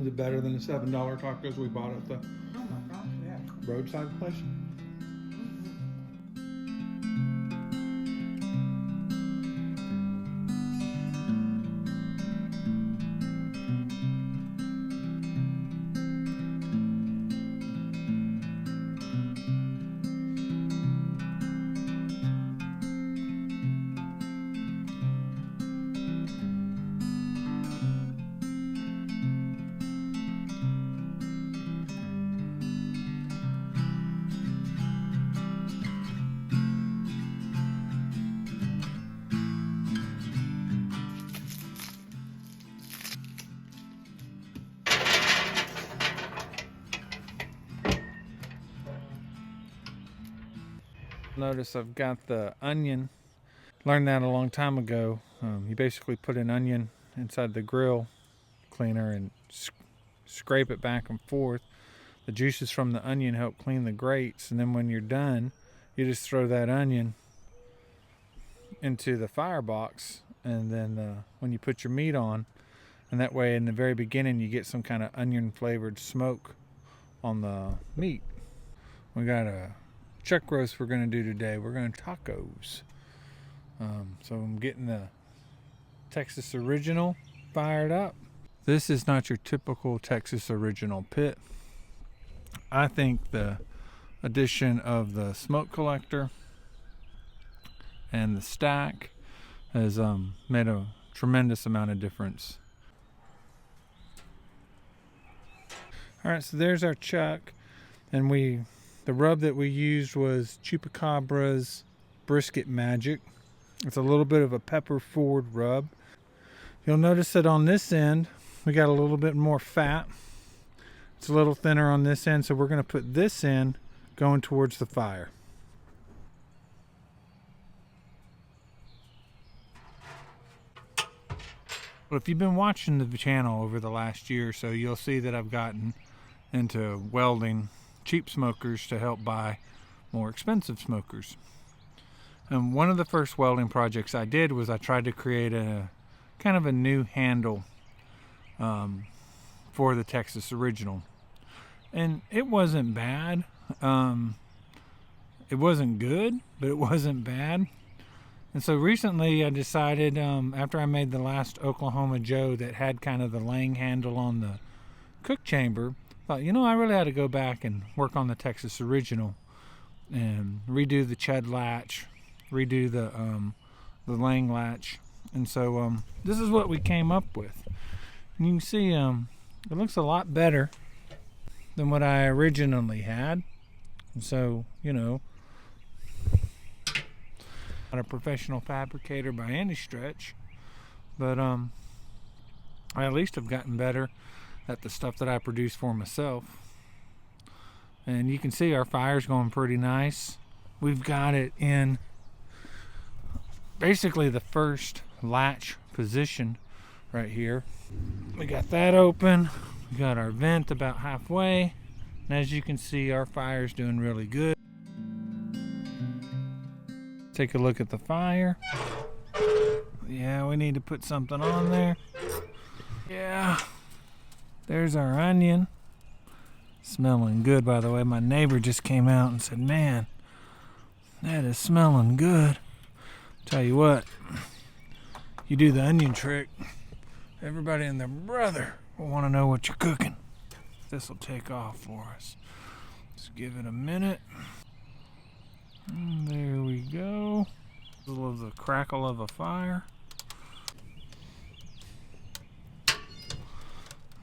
Is it better than the $7 tacos we bought at the Oh my gosh, yeah. roadside place? Notice I've got the onion. Learned that a long time ago. You basically put an onion inside the grill cleaner and scrape it back and forth. The juices from the onion help clean the grates, and then when you're done, you just throw that onion into the firebox, and then when you put your meat on, and that way in the very beginning you get some kind of onion flavored smoke on the meat. We got a chuck roast we're going to do today. We're going to tacos. So I'm getting the Texas Original fired up. This is not your typical Texas Original Pit. I think the addition of the smoke collector and the stack has made a tremendous amount of difference. Alright, so there's our chuck, and the rub that we used was Chupacabra's Brisket Magic. It's a little bit of a pepper forward rub. You'll notice that on this end we got a little bit more fat. It's a little thinner on this end, so we're going to put this end going towards the fire. Well, if you've been watching the channel over the last year or so, you'll see that I've gotten into welding cheap smokers to help buy more expensive smokers. And one of the first welding projects I did was I tried to create a kind of a new handle for the Texas Original. And it wasn't bad. It wasn't good, but it wasn't bad. And so recently I decided, after I made the last Oklahoma Joe that had kind of the Lang handle on the cook chamber, I thought, I really had to go back and work on the Texas Original and redo the Chud latch, redo the Lang latch. And so this is what we came up with. And you can see it looks a lot better than what I originally had. And so, not a professional fabricator by any stretch, but I at least have gotten better at the stuff that I produce for myself. And you can see our fire's going pretty nice. We've got it in basically the first latch position right here. We got that open. We got our vent about halfway. And as you can see, our fire's doing really good. Take a look at the fire. Yeah, we need to put something on there. Yeah. There's our onion. Smelling good, by the way. My neighbor just came out and said, "Man, that is smelling good." Tell you what, you do the onion trick, everybody and their brother will want to know what you're cooking. This will take off for us. Just give it a minute. And there we go. A little of the crackle of a fire.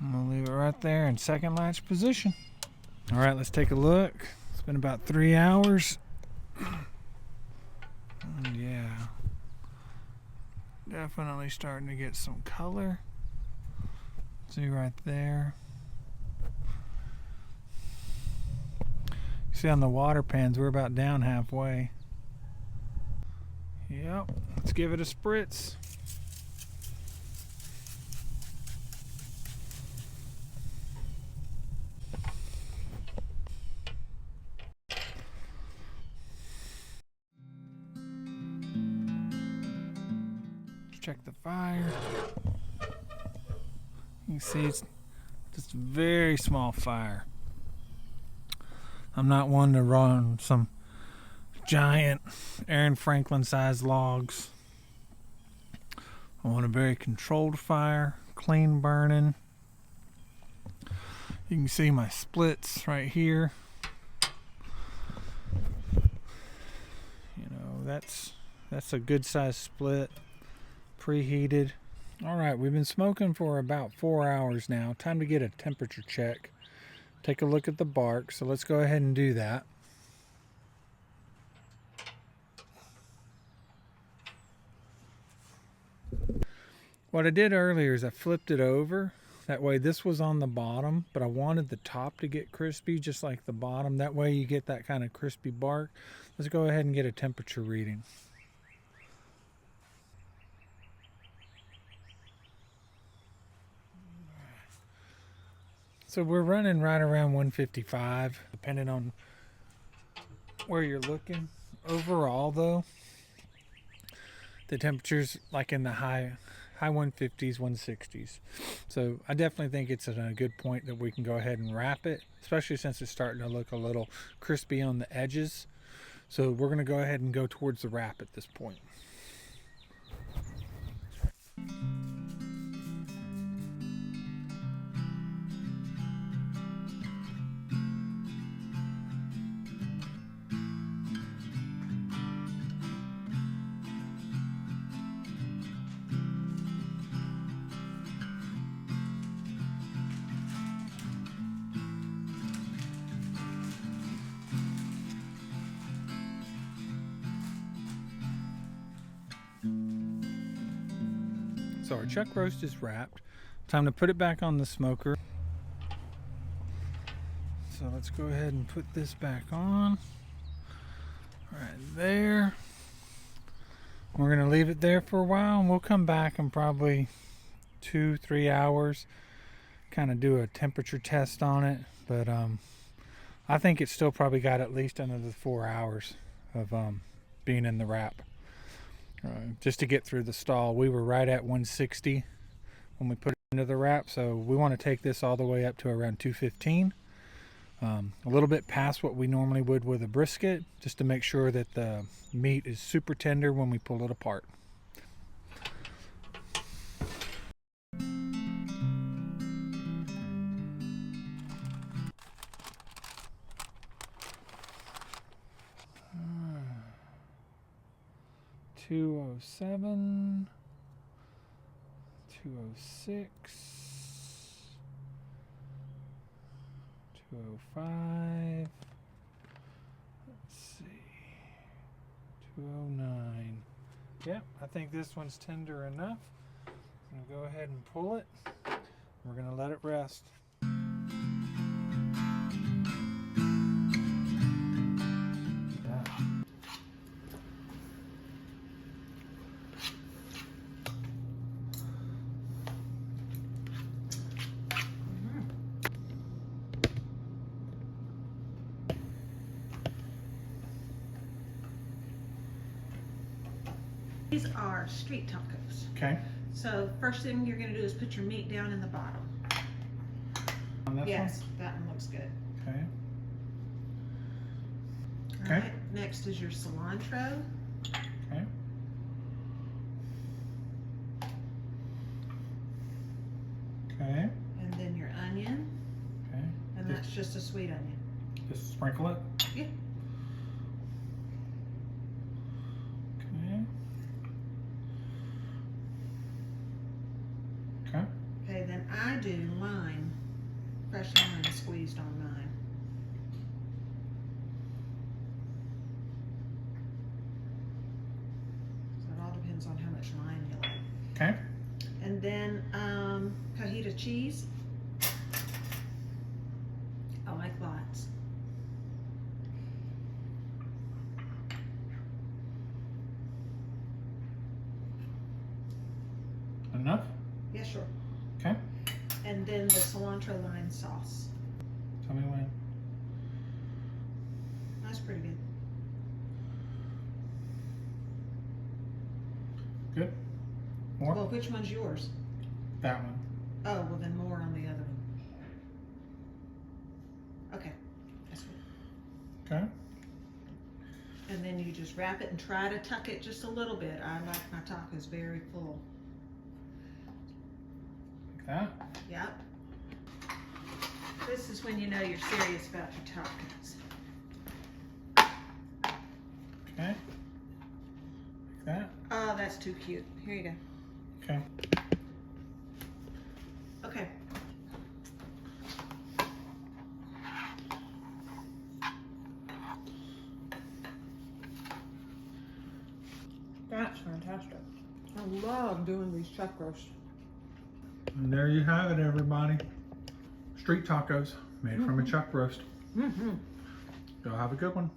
I'm going to leave it right there in second latch position. All right, let's take a look. It's been about 3 hours. And yeah, definitely starting to get some color. See right there. See on the water pans, we're about down halfway. Yep, let's give it a spritz. Check the fire. You can see it's Just a very small fire. I'm not one to run some giant Aaron Franklin sized logs. I want a very controlled fire, clean burning. You can see my splits right here. You know, that's a good size split, preheated. All right, we've been smoking for about 4 hours now. Time to get a temperature check. Take a look at the bark. So let's go ahead and do that. What I did earlier is I flipped it over. That way this was on the bottom, but I wanted the top to get crispy just like the bottom. That way you get that kind of crispy bark. Let's go ahead and get a temperature reading. So we're running right around 155, depending on where you're looking. Overall though, the temperature's like in the high 150s, 160s. So I definitely think it's at a good point that we can go ahead and wrap it, especially since it's starting to look a little crispy on the edges. So we're gonna go ahead and go towards the wrap at this point. So our chuck roast is wrapped. Time to put it back on the smoker. So let's go ahead and put this back on. Right there. We're gonna leave it there for a while and we'll come back in probably 2-3 hours. Kind of do a temperature test on it. But I think it's still probably got at least another 4 hours of being in the wrap. Just to get through the stall. We were right at 160 when we put it into the wrap, so we want to take this all the way up to around 215, a little bit past what we normally would with a brisket, just to make sure that the meat is super tender when we pull it apart. $207, $206, $205. Let's see, $209. Yep, I think this one's tender enough. I'm gonna go ahead and pull it. We're gonna let it rest. These are street tacos. Okay. So first thing you're going to do is put your meat down in the bottom. On this Yes, one? that one looks good. Okay. All right. Next is your cilantro. Okay. Okay. And then your onion. Okay. And that's just a sweet onion. Just sprinkle it? Yeah. Okay. Okay. Okay, then I do lime, fresh lime squeezed on mine. So it all depends on how much lime you like. Okay. And then cajita cheese. I like lots. Enough? Yeah, sure. Okay. And then the cilantro lime sauce. Tell me when. That's pretty good. Good? More? Well, which one's yours? That one. Oh, well then more on the other one. Okay, that's good. Okay. And then you just wrap it and try to tuck it just a little bit. I like my tacos very full. Like that. Yep. This is when you know you're serious about your tacos. Okay. Like that. Oh, that's too cute. Here you go. Okay. Okay. That's fantastic. I love doing these chuck roasts. And there you have it, everybody. Street tacos made from a chuck roast. Mm-hmm. Y'all have a good one.